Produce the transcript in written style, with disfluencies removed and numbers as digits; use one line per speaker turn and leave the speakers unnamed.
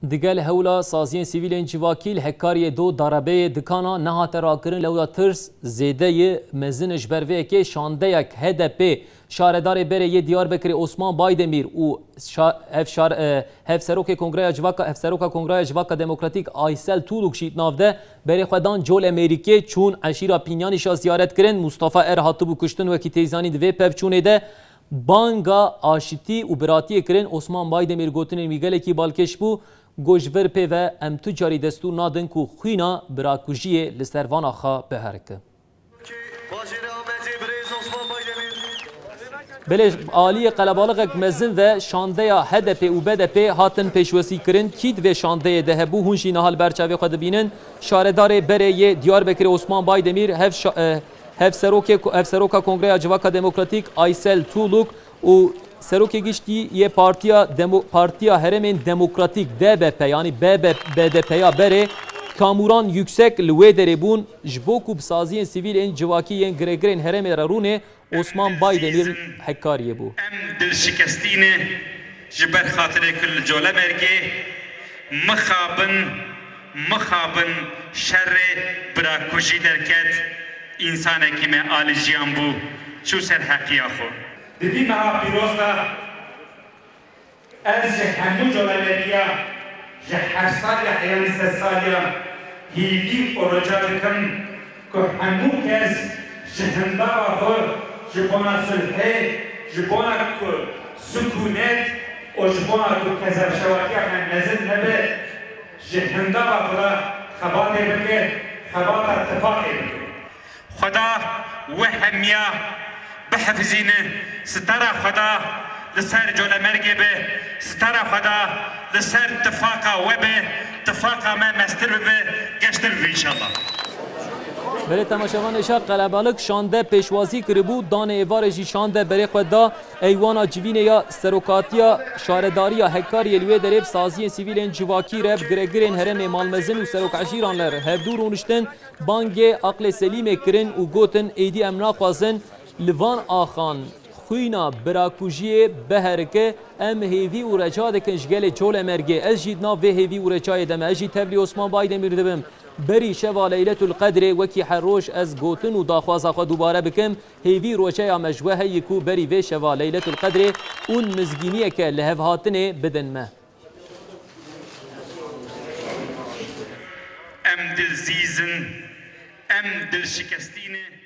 Digel hewla saziyên sivîlên civakî li Hekariyê do darabeyê dikana nehate rakirin lewla tirs zêdeyê mezin ji ber vê yekê şandeyek HDP şaredarê berê Diyarbekirê Osman Baydemîr û hevseroka Kongreya Civaka Demokratîk Aysel Tuluk jî navde berê xwe dan Col Amerîkê çûn eşîra Pînyanîşa ziyaret kirin. Mustafa Er hatibû kuştin wekî têzanî di vê pevçûnê de banga aşitî û biratiyê kirin. Osman Baydemîr gotinên wî gelekî balkêş bû. Gojver pê ve em tu carî destûr nadin ku xwîna birakujiyê li ser vana xwe biherike. Belê aliyê qelebalixek mezin ve şandeya HDP û BDP hatin pêşwesî kirin. Kî di vê şandeyê de hebû hûn jî nihal berçavê xwe dibînin. Şaredarê berê Diyarbekirê Osman Baydemîr hevseroka Kongreya Civaka Demokratîk Aysel Tuluk û serokê giştî yê Partiya Herêmên Demokratîk DBP yani BDP'ya berê kamuran yüksek li wê derê bûn ji bo ku saziyên sivîlên civakî yên girêgirên herêmê re rûnê Osman Baydemîr Hekariyê bû.
Em dilşikestînê ji ber xatirê kir li Col Amerîkê mixabin şerrê birakujî derket însanekî me alî jiyan bû çû ser heqiya xwe. Divî meha pîroz da ez ji hemû Col Amerîkya ji heft saliya heyên sed saliya hîvî û rica dikim ku hemû kes ji hindava xwe ji bona silhê ji bona ku sikûnet û ji bona ku kezerşewakiya me mezin nebe ji hindava xwe xebatê bike xebata ittifaqê bike. Xweda we hemiya bihefizîne stara xweda li ser Col Amerîkê be stara xweda li ser tifaka we be tifaka me mestir bibe geştir bibe inşallah.
Berê temaşevan êşa qelebalix şande pêşwazî kiribû danê êvarê jî şande berê xwe da eywana civînê ya serokatiya şaredariya Hekariyê li wê derê saziyên sivîlên civakî re girêgirên herêmê malmezin û serokeşîran re hevdû rûniştin bangê aqlê selîmê kirin û gotin êdî em naxwazin li van axan xwîna birakujiyê biherike em hêvî û reca dikin ji gelê Col Amerîkê. Ez jî nav vê hêvî û recayê de me ez jî tevlî Osman Baydemîr dibim. Berî şeva Leyletul Qedrê wekî her roj ez gotin û daxwaza xwe dubare bikim hêvî rojeya me ji we heye ku berî vê şeva Leyletul Qedrê û mizgîniyeke li hevhatinê bidin me.
Em dilzîzin, em dilşikestîne